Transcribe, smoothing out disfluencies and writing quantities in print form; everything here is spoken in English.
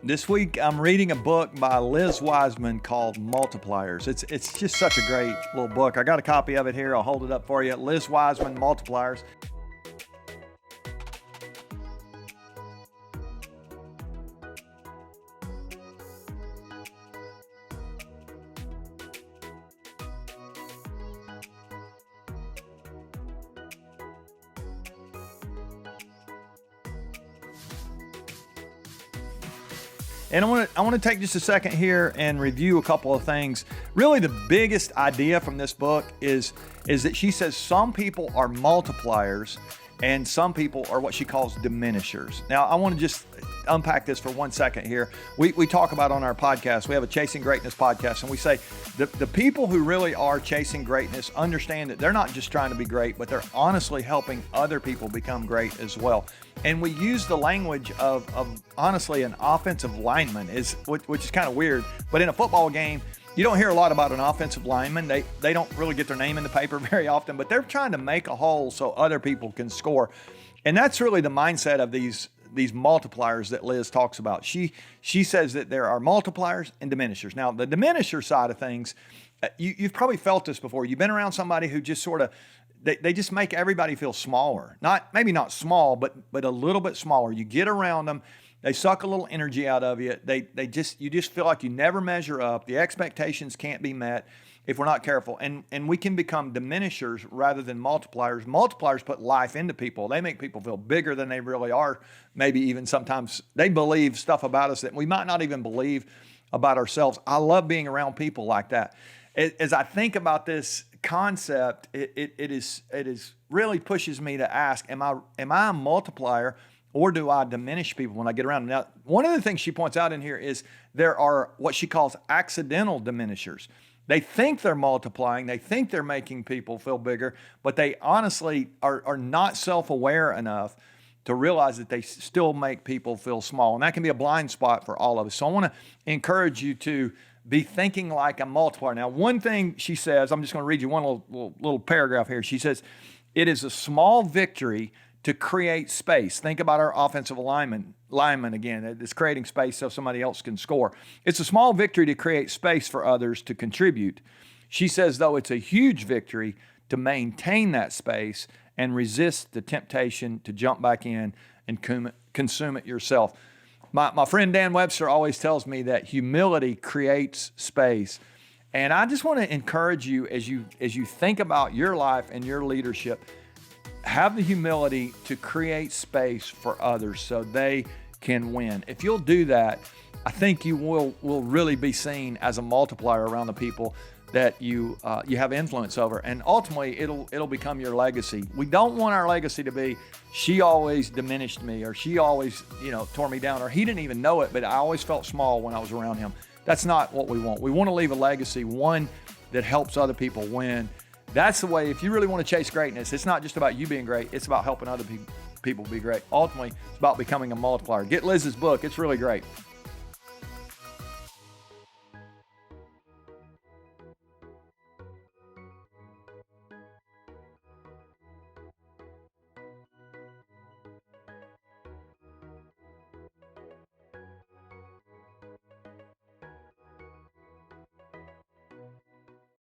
This week, I'm reading a book by Liz Wiseman called Multipliers. It's just such a great little book. I got a copy of it here. I'll hold it up for you. Liz Wiseman, Multipliers. And I want to take just a second here and review a couple of things. Really, the biggest idea from this book is that she says some people are multipliers and some people are what she calls diminishers. Now, I want to just unpack this for 1 second here. We talk about on our podcast, we have a Chasing Greatness podcast, and we say the people who really are chasing greatness understand that they're not just trying to be great, but they're honestly helping other people become great as well. And we use the language of honestly an offensive lineman, which is kind of weird. But in a football game, you don't hear a lot about an offensive lineman. They don't really get their name in the paper very often, but they're trying to make a hole so other people can score. And that's really the mindset of these multipliers that Liz talks about. She says that there are multipliers and diminishers. Now, the diminisher side of things, you've probably felt this before. You've been around somebody who just sort of, they just make everybody feel smaller. Maybe not small, but a little bit smaller. You get around them, they suck a little energy out of you. You just feel like you never measure up. The expectations can't be met if we're not careful. And we can become diminishers rather than multipliers. Multipliers put life into people. They make people feel bigger than they really are. Maybe even sometimes they believe stuff about us that we might not even believe about ourselves. I love being around people like that. As I think about this concept, it really pushes me to ask, am I a multiplier or do I diminish people when I get around them? Now, one of the things she points out in here is there are what she calls accidental diminishers. They think they're multiplying, they think they're making people feel bigger, but they honestly are not self-aware enough to realize that they still make people feel small. And that can be a blind spot for all of us. So I want to encourage you to be thinking like a multiplier. Now, one thing she says, I'm just going to read you one little paragraph here. She says, it is a small victory to create space. Think about our offensive lineman again. It's creating space so somebody else can score. It's a small victory to create space for others to contribute. She says, though, it's a huge victory to maintain that space and resist the temptation to jump back in and consume it yourself. My friend Dan Webster always tells me that humility creates space. And I just want to encourage you as you think about your life and your leadership, have the humility to create space for others so they can win. If you'll do that, I think you will really be seen as a multiplier around the people that you have influence over, and ultimately it'll become your legacy. We don't want our legacy to be, she always diminished me, or she always tore me down, or he didn't even know it, but I always felt small when I was around him. That's not what we want. We want to leave a legacy, one that helps other people win. That's the way, if you really want to chase greatness, it's not just about you being great, it's about helping other people be great. Ultimately, it's about becoming a multiplier. Get Liz's book, it's really great.